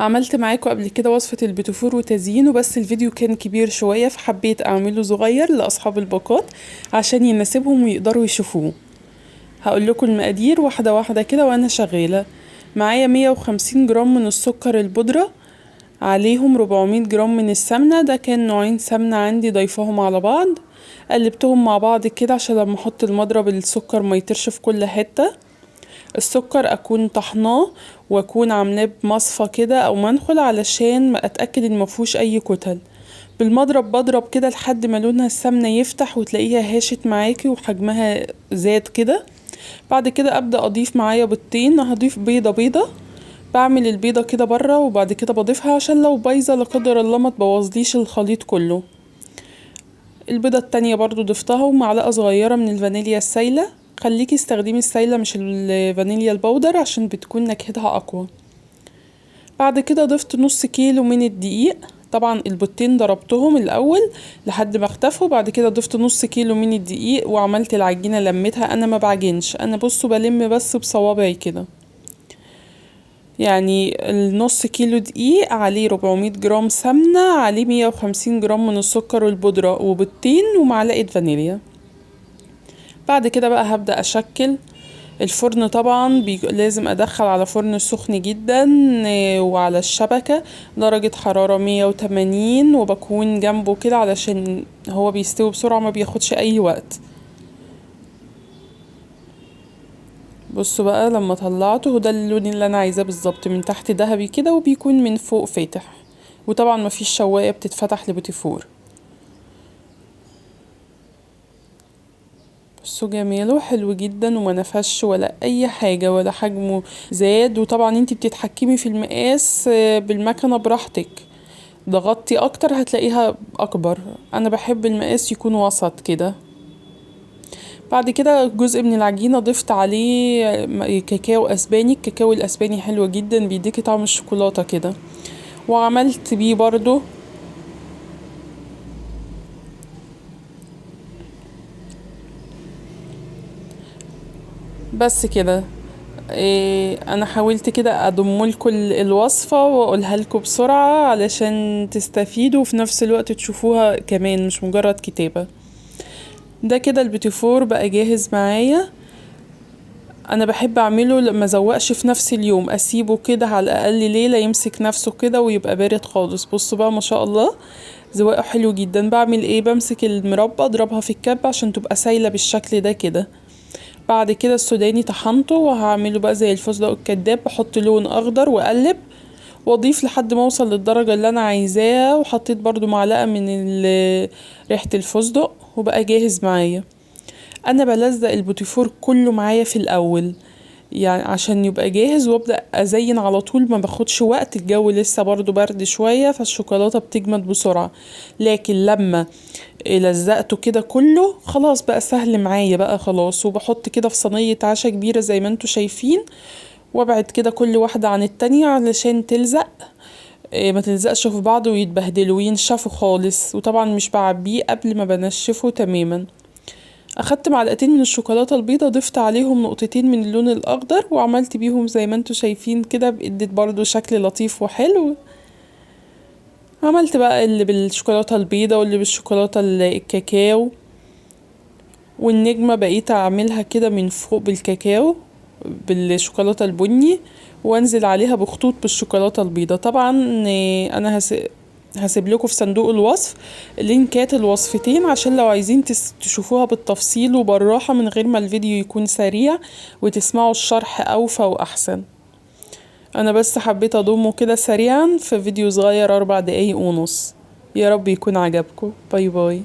عملت معاكم قبل كده وصفة البيتيفور وتزيينه، بس الفيديو كان كبير شوية فحبيت اعمله صغير لأصحاب الباقات عشان يناسبهم ويقدروا يشوفوه. هقول لكم المقادير واحدة واحدة كده وانا شغالة. معايا 150 جرام من السكر البودرة، عليهم 400 جرام من السمنة، ده كان نوعين سمنة عندي ضيفهم على بعض. قلبتهم مع بعض كده عشان لما احط المضرب السكر ما يطيرش في كل حتة. السكر اكون طحناه واكون عاملاه بمصفى كده او منخل علشان اتاكد ان مفهوش اي كتل. بالمضرب بضرب كده لحد ما لونها السمنه يفتح وتلاقيها هاشت معاكي وحجمها زاد كده. بعد كده ابدا اضيف معايا بيضتين، هضيف بيضه. بعمل البيضه كده بره وبعد كده بضيفها عشان لو بايظه لا قدر الله ما تبوظليش الخليط كله. البيضة التانية برضو ضفتها ومعلقة صغيرة من الفانيليا السايلة. خليكي استخدمي السايلة مش الفانيليا البودر عشان بتكون نكهتها اقوى. بعد كده ضفت نص كيلو من الدقيق، طبعا البيضتين ضربتهم الاول لحد ما اختفوا، بعد كده ضفت نص كيلو من الدقيق وعملت العجينة لميتها. انا ما بعجنش، انا بصوا بلم بس بصوابعي كده. يعني النص كيلو دقيق عليه 400 جرام سمنة عليه 150 جرام من السكر والبودرة وبيضتين ومعلقة فانيليا. بعد كده بقى هبدأ أشكل. الفرن طبعا لازم أدخل على فرن سخن جدا وعلى الشبكة درجة حرارة 180، وبكون جنبه كده علشان هو بيستوي بسرعة ما بياخدش أي وقت. بصوا بقى لما طلعته ده اللون اللي انا عايزاه بالظبط، من تحت ذهبي كده وبيكون من فوق فاتح، وطبعا مفيش شواية بتتفتح لبوتيفور. بصوا جماله حلو جدا وما نفش ولا اي حاجة ولا حجمه زاد. وطبعا انتي بتتحكمي في المقاس بالمكنة براحتك، ضغطتي اكتر هتلاقيها اكبر. انا بحب المقاس يكون وسط كده. بعد كده جزء من العجينة ضفت عليه كاكاو اسباني. الكاكاو الاسباني حلو جدا بيديكي طعم الشوكولاتة كده، وعملت بيه برضو. بس كده انا حاولت كده اضم لكم الوصفة واقولها لكم بسرعة علشان تستفيدوا وفي نفس الوقت تشوفوها كمان مش مجرد كتابة. ده كده البيتيفور بقى جاهز معايا. انا بحب اعمله لما ازوقش في نفس اليوم، اسيبه كده على الاقل ليلة يمسك نفسه كده ويبقى بارد خالص. بصوا بقى ما شاء الله زواقه حلو جدا. بعمل ايه؟ بمسك المربى اضربها في الكب عشان تبقى سايلة بالشكل ده كده. بعد كده السوداني طحنته وهعمله بقى زي الفستق الكداب، بحط لون اخضر واقلب واضيف لحد ما اوصل للدرجة اللي انا عايزاها. وحطيت برضو معلقة من ريحة الفستق وبقى جاهز معايا. انا بلزق البوتيفور كله معايا في الاول يعني عشان يبقى جاهز وابدأ ازين على طول، ما باخدش وقت. الجو لسه برضو برد شوية فالشوكولاتة بتجمد بسرعة، لكن لما لزقته كده كله خلاص بقى سهل معايا بقى خلاص. وبحط كده في صينية عشا كبيرة زي ما انتوا شايفين، وابعد كده كل واحدة عن التانية علشان تلزق ما تلزقش في بعض ويتبهدلوا وينشفوا خالص. وطبعا مش بعبيه قبل ما بنشفه تماما. اخدت معلقتين من الشوكولاتة البيضة ضفت عليهم نقطتين من اللون الاخضر وعملت بيهم زي ما انتوا شايفين كده، ادت برضو شكل لطيف وحلو. عملت بقى اللي بالشوكولاتة البيضة واللي بالشوكولاتة الكاكاو، والنجمة بقيت اعملها كده من فوق بالكاكاو بالشوكولاتة البني وانزل عليها بخطوط بالشوكولاتة البيضة. طبعا انا هسيب لكم في صندوق الوصف لينكات الوصفتين عشان لو عايزين تشوفوها بالتفصيل وبالراحة من غير ما الفيديو يكون سريع وتسمعوا الشرح اوفى واحسن. انا بس حبيت اضمه كده سريعا في فيديو صغير 4 دقايق ونص. يا رب يكون عجبكم. باي باي.